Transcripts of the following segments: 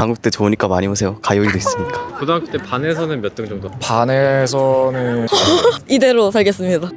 단국대 좋으니까 많이 오세요. 가요이도 있으니까. 고등학교 때 반에서는 몇 등 정도? 반에서는 이대로 살겠습니다.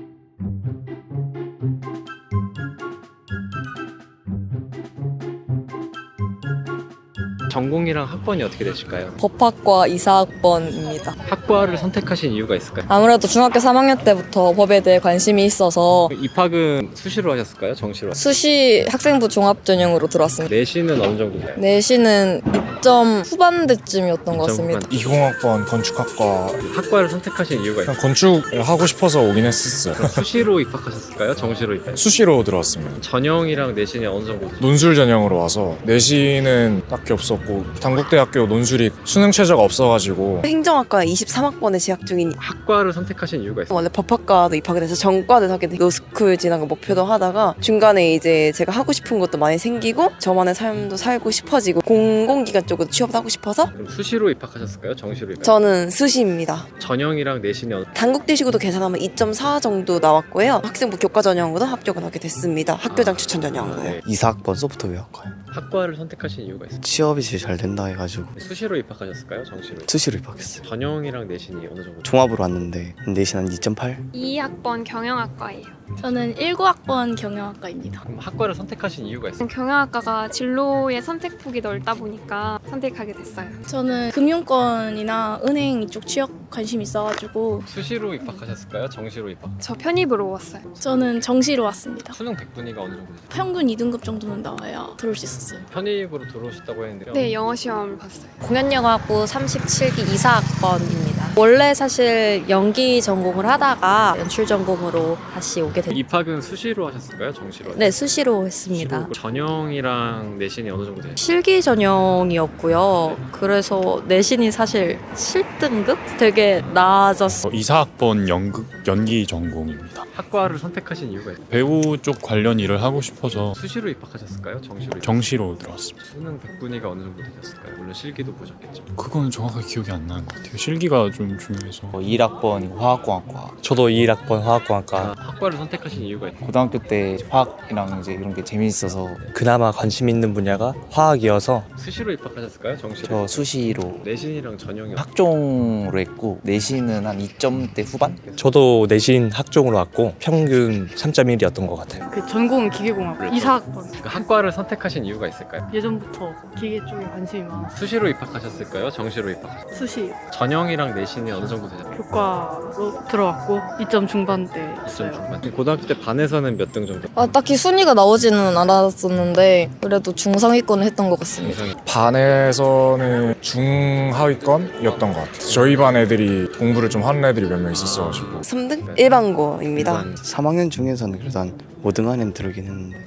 전공이랑 학번이 어떻게 되실까요? 법학과 이사학번입니다. 학과를 선택하신 이유가 있을까요? 아무래도 중학교 3학년 때부터 법에 대해 관심이 있어서 입학은 수시로 하셨을까요? 정시로? 수시 학생부 종합 전형으로 들어왔습니다. 내신은 어느 정도 돼요? 내신은 2점 후반대쯤이었던 것 같습니다. 20학번 건축학과. 학과를 선택하신 이유가 있어요? 그냥 건축을 하고 싶어서 오긴 했었어요. 수시로 입학하셨을까요? 정시로 입학? 수시로 들어왔습니다. 전형이랑 내신이 어느 정도 되죠? 논술 전형으로 와서 내신은 딱히 없었고 단국대학교 논술이 수능 최저가 없어가지고 행정학과 23학번에 재학 중인 학과를 선택하신 이유가 있어요? 원래 법학과도 입학을 해서 전과를 하게 돼 로스쿨 진학을 목표도 하다가 중간에 이제 제가 하고 싶은 것도 많이 생기고 저만의 삶도 살고 싶어지고 공공기관 쪽으로 취업을 하고 싶어서 그럼 수시로 입학하셨을까요? 정시로 입학? 저는 수시입니다. 전형이랑 내신이 단국대식으로 계산하면 2.4 정도 나왔고요. 학생부 교과 전형으로 합격을 하게 됐습니다. 학교장 추천 전형으로요. 네. 이사학번 소프트웨어학과요. 학과를 선택하신 이유가 있어요? 취업이 제일 잘 된다 해가지고 수시로 입학하셨을까요? 정시로? 수시로 입학했어요. 전형이랑 내신이 어느 정도? 종합으로 왔는데 내신 한 2.8? 2학번 경영학과예요. 저는 19학번 경영학과입니다. 그럼 학과를 선택하신 이유가 있어요? 경영학과가 진로의 선택폭이 넓다 보니까 선택하게 됐어요. 저는 금융권이나 은행 이쪽 취업 관심 있어가지고 수시로 입학하셨을까요? 정시로 입학? 저 편입으로 왔어요. 저는 정시로 왔습니다. 수능 100분위가 어느 정도 되죠? 평균 2등급 정도는 나와야 들어올 수 있었어요. 편입으로 들어오셨다고 했는데요. 네, 영어 시험을 봤어요. 공연영화부 37기 이사학번입니다. 원래 사실 연기 전공을 하다가 연출 전공으로 다시 오게 됐어요. 입학은 수시로 하셨을까요? 정시로? 네, 수시로 했습니다. 수시로. 전형이랑 내신이 어느 정도 돼요? 실기 전형이었고요. 그래서 내신이 사실 7등급? 되게 나아졌어요. 이사학번 연기 전공입니다. 학과를 선택하신 이유가 있어요? 배우 쪽 관련 일을 하고 싶어서 수시로 입학하셨을까요? 정시로? 입학? 정시로 들어왔습니다. 수능 100분위가 어느 정도 되셨을까요? 물론 실기도 보셨겠죠. 그건 정확하게 기억이 안 나는 것 같아요. 실기가 좀 중요해서. 21학번 화학공학과. 저도 21학번 화학공학과. 학과를 선택하신 이유가 있어요? 고등학교 때 화학이랑 이제 이런 게 재밌어서 그나마 관심 있는 분야가 화학이어서 수시로 입학하셨을까요? 정시로? 저 수시로 내신이랑 전형이 학종으로 했고 내신은 한 2점대 후반? 저도 내신 학종으로 왔고 평균 3.1이었던 것 같아요. 그 전공은 기계공학 이사학번. 그러니까 학과를 선택하신 이유가 있을까요? 예전부터 기계 쪽에 관심이 많아서 수시로 입학하셨을까요? 정시로 입학하셨을까요? 수시 전형이랑 내신이 어느 정도 되죠? 교과로 들어왔고 2점 중반대 2점 있어요. 중반. 고등학교 때 반에서는 몇 등 정도? 딱히 순위가 나오지는 않았었는데 그래도 중상위권을 했던 것 같습니다. 이상이. 반에서는 중하위권이었던 것 같아요. 저희 반 애들이 공부를 좀 하는 애들이 몇 명 있었어가지고 3등? 일반고입니다. 3학년 중에서는 그래도 한 5등 안에 들어오긴 했는데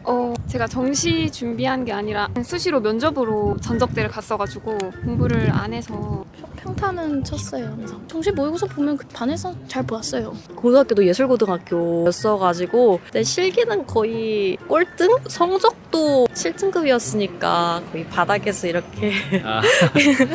제가 정시 준비한 게 아니라 수시로 면접으로 전적대를 갔어가지고 공부를 안 해서 평탄은 쳤어요. 항상. 정시 모의고사 보면 그 반에서 잘 보았어요. 고등학교도 예술고등학교였어가지고 근데 실기는 거의 꼴등? 성적도 7등급이었으니까 거의 바닥에서 이렇게 아,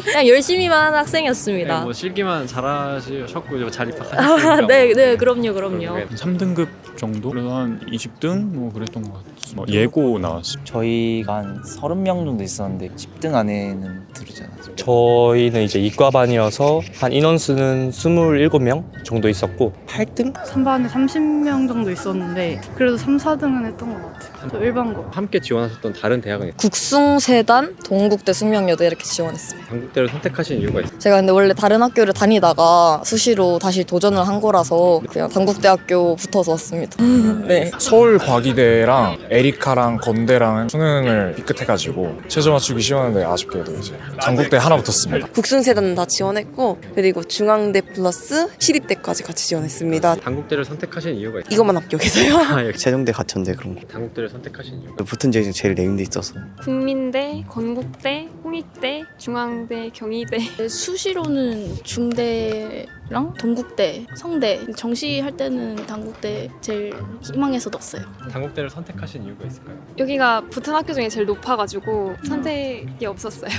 그냥 열심히만 한 학생이었습니다. 뭐 실기만 잘하셨고 잘 입학하셨으니까. 네, 그럼요. 3등급 정도? 그래서 한 20등? 뭐 그랬던 것 같아요. 예고 나왔습니다. 저희가 한 30명 정도 있었는데 10등 안에는 들지 않았어요. 저희는 이제 이과반이어서 한 인원수는 27명 정도 있었고 8등? 3반에 30명 정도 있었는데 그래도 3, 4등은 했던 것 같아요. 저 일반고. 함께 지원하셨던 다른 대학은 있어요? 국숭세단, 동국대 숙명여대 이렇게 지원했습니다. 단국대를 선택하신 이유가 있어요? 제가 근데 원래 다른 학교를 다니다가 수시로 다시 도전을 한 거라서 그냥 단국대학교 붙어서 왔습니다. 네. 서울과기대랑 에리카랑 건대랑 수능을 삐끗해가지고 최저 맞추기 쉬웠는데 아쉽게도 이제 단국대 하나 붙었습니다. 국sun세단 다 지원했고 그리고 중앙대 플러스 시립대까지 같이 지원했습니다. 단국대를 선택하신 이유가 있어요? 이것만 합격해서요. 아, 역시 세종대 가천대 그런 거 단국대를 선택하신 이유가 붙은 적이 제일 네임드 있어서 국민대, 건국대, 홍익대, 중앙대, 경희대 수시로는 중대 단국대랑 동국대, 성대 정시할 때는 단국대 제일 희망해서 넣었어요. 단국대를 선택하신 이유가 있을까요? 여기가 붙은 학교 중에 제일 높아가지고 선택이 없었어요.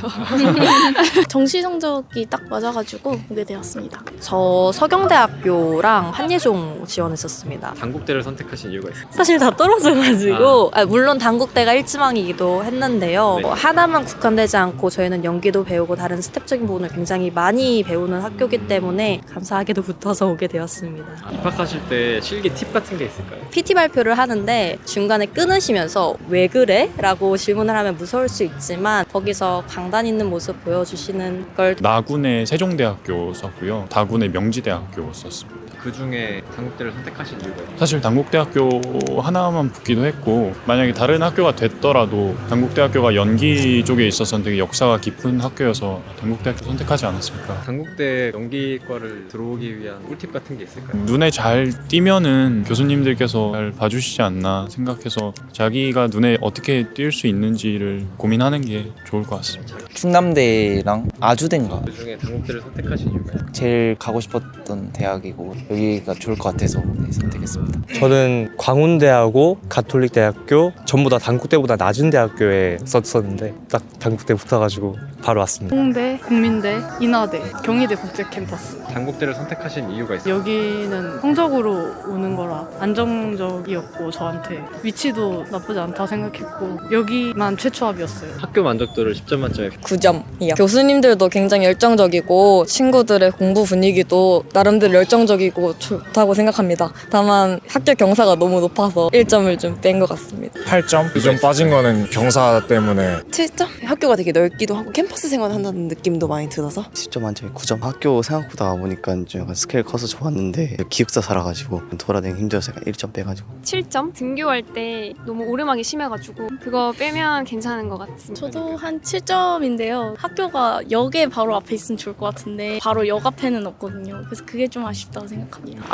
정시 성적이 딱 맞아가지고 오게 되었습니다. 저 서경대학교랑 한예종 지원했었습니다. 단국대를 선택하신 이유가 있을까요? 사실 다 떨어져가지고 물론 단국대가 1지망이기도 했는데요. 네. 하나만 국한되지 않고 저희는 연기도 배우고 다른 스텝적인 부분을 굉장히 많이 배우는 학교이기 때문에 감사하게도 붙어서 오게 되었습니다. 입학하실 때 실기 팁 같은 게 있을까요? PT 발표를 하는데 중간에 끊으시면서 왜 그래? 라고 질문을 하면 무서울 수 있지만 거기서 강단 있는 모습 보여주시는 걸 나군의 세종대학교 썼고요. 다군의 명지대학교 썼습니다. 그 중에 단국대를 선택하신 이유가 있을까요? 사실 단국대학교 하나만 붙기도 했고 만약에 다른 학교가 됐더라도 단국대학교가 연기 쪽에 있어서는 되게 역사가 깊은 학교여서 단국대학교 선택하지 않았을까. 단국대 연기과를 들어오기 위한 꿀팁 같은 게 있을까요? 눈에 잘 띄면은 교수님들께서 잘 봐주시지 않나 생각해서 자기가 눈에 어떻게 띌 수 있는지를 고민하는 게 좋을 것 같습니다. 충남대랑 아주대인가 그 중에 단국대를 선택하신 이유가 있을까요? 제일 가고 싶었던 대학이고 여기가 좋을 것 같아서 선택했습니다. 저는 광운대하고 가톨릭대학교 전부 다 단국대보다 낮은 대학교에 썼었는데 딱 단국대 붙어가지고 바로 왔습니다. 홍대, 국민대, 인하대, 경희대 국제 캠퍼스. 단국대를 선택하신 이유가 있을까요? 여기는 성적으로 오는 거라 안정적이었고 저한테 위치도 나쁘지 않다 생각했고 여기만 최초합이었어요. 학교 만족도를 10점 만점에 9점이요. 교수님들도 굉장히 열정적이고 친구들의 공부 분위기도 나름대로 열정적이고 좋다고 생각합니다. 다만 학교 경사가 너무 높아서 1점을 좀 뺀 것 같습니다. 8점? 2점 빠진 거는 경사 때문에 7점? 학교가 되게 넓기도 하고 캠퍼스 생활한다는 느낌도 많이 들어서 10점 만점에 9점. 학교 생각보다 보니까 좀 약간 스케일 커서 좋았는데 기숙사 살아가지고 돌아다니기 힘들어서 약간 1점 빼가지고 7점? 등교할 때 너무 오르막이 심해가지고 그거 빼면 괜찮은 것 같습니다. 저도 한 7점인데요. 학교가 역에 바로 앞에 있으면 좋을 것 같은데 바로 역 앞에는 없거든요. 그래서 그게 좀 아쉽다고 생각합니다.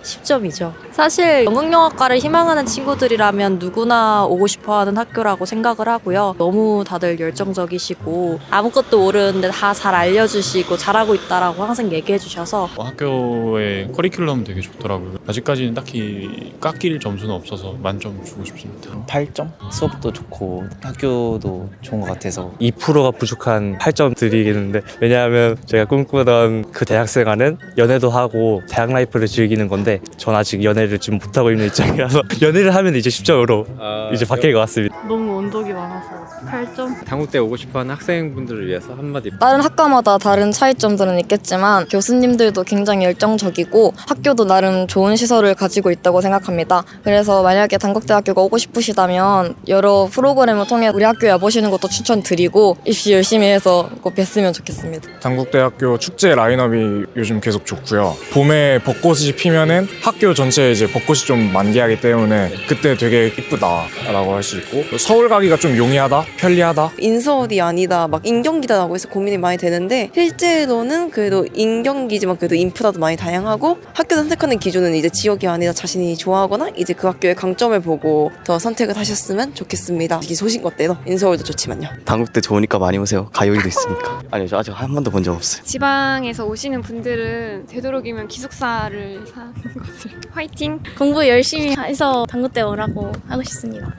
10점이죠. 사실 연극영화과를 희망하는 친구들이라면 누구나 오고 싶어하는 학교라고 생각을 하고요. 너무 다들 열정적이시고 아무것도 모르는데 다 잘 알려주시고 잘하고 있다라고 항상 얘기해 주셔서 학교의 커리큘럼 되게 좋더라고요. 아직까지는 딱히 깎일 점수는 없어서 만점 주고 싶습니다. 8점? 수업도 좋고 학교도 좋은 것 같아서 2%가 부족한 8점 드리겠는데 왜냐하면 제가 꿈꾸던 그 대학생활은 연애도 하고 대학 라이프를 즐기는 건데 전 아직 연애를 지금 못하고 있는 입장이라서 연애를 하면 이제 10점으로 이제 바뀔 것 같습니다. 너무 언덕이 많아서 8점? 단국대 오고 싶어하는 학생분들을 위해서 한마디. 다른 학과마다 다른 차이점들은 있겠지만 교수님들도 굉장히 열정적이고 학교도 나름 좋은 시설을 가지고 있다고 생각합니다. 그래서 만약에 단국대학교가 오고 싶으시다면 여러 프로그램을 통해 우리 학교에 와보시는 것도 추천드리고 입시 열심히 해서 꼭 뵀으면 좋겠습니다. 단국대학교 축제 라인업이 요즘 계속 좋고요. 봄에 벚꽃이 피면은 학교 전체에 이제 벚꽃이 좀 만개하기 때문에 그때 되게 이쁘다라고 할 수 있고 서울 가기가 좀 용이하다, 편리하다. 인서울이 아니다 막 인경기다라고 해서 고민이 많이 되는데 실제로는 그래도 인경기지만 그래도 인프라도 많이 다양하고 학교 선택하는 기준은 이제 지역이 아니라 자신이 좋아하거나 이제 그 학교의 강점을 보고 더 선택을 하셨으면 좋겠습니다. 이 소신껏대로 인서울도 좋지만요. 단국대 좋으니까 많이 오세요. 가요이도 있으니까. 아니요, 저 아직 한 번도 본 적 없어요. 지방에서 오시는 분들은 되도록이면 기숙사를 사는 것을 화이팅! 공부 열심히 해서 단국대 오라고 하고 싶습니다.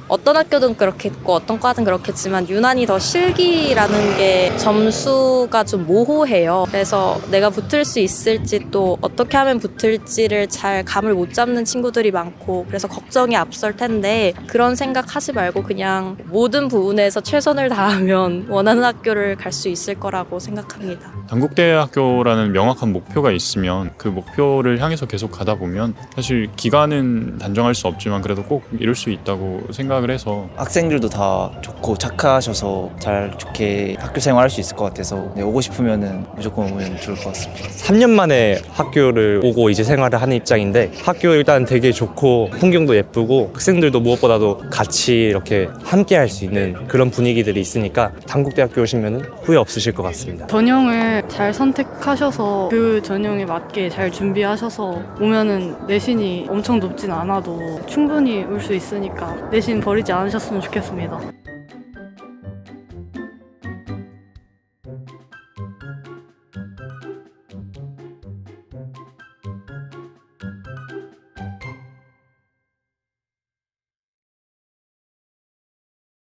어떤 학교든 그렇겠고 어떤 과든 그렇겠지만 유난히 더 실기라는 게 점수가 좀 모호해요. 그래서 내가 붙을 수 있을지 또 어떻게 하면 붙을지를 잘 감을 못 잡는 친구들이 많고 그래서 걱정이 앞설 텐데 그런 생각 하지 말고 그냥 모든 부분에서 최선을 다하면 원하는 학교를 갈 수 있을 거라고 생각합니다. 단국대학교라는 명확한 목표가 있으면 그 목표를 향해서 계속 가다 보면 사실 기간은 단정할 수 없지만 그래도 꼭 이룰 수 있다고 생각을 해서 학생들도 다 좋고 착하셔서 잘 좋게 학교 생활할 수 있을 것 같아서 오고 싶으면은 무조건 오면 좋을 것 같습니다. 3년 만에 학교를 오고 이제 생활을 하는 입장인데 학교 일단 되게 좋고 풍경도 예쁘고 학생들도 무엇보다도 같이 이렇게 함께 할 수 있는 그런 분위기들이 있으니까 단국대학교 오시면 후회 없으실 것 같습니다. 전형을 잘 선택하셔서 그 전형에 맞게 잘 준비하셔서 오면은 내신이 엄청 높진 않아도 충분히 올 수 있으니까 내신 버리지 않으셨으면 좋겠습니다.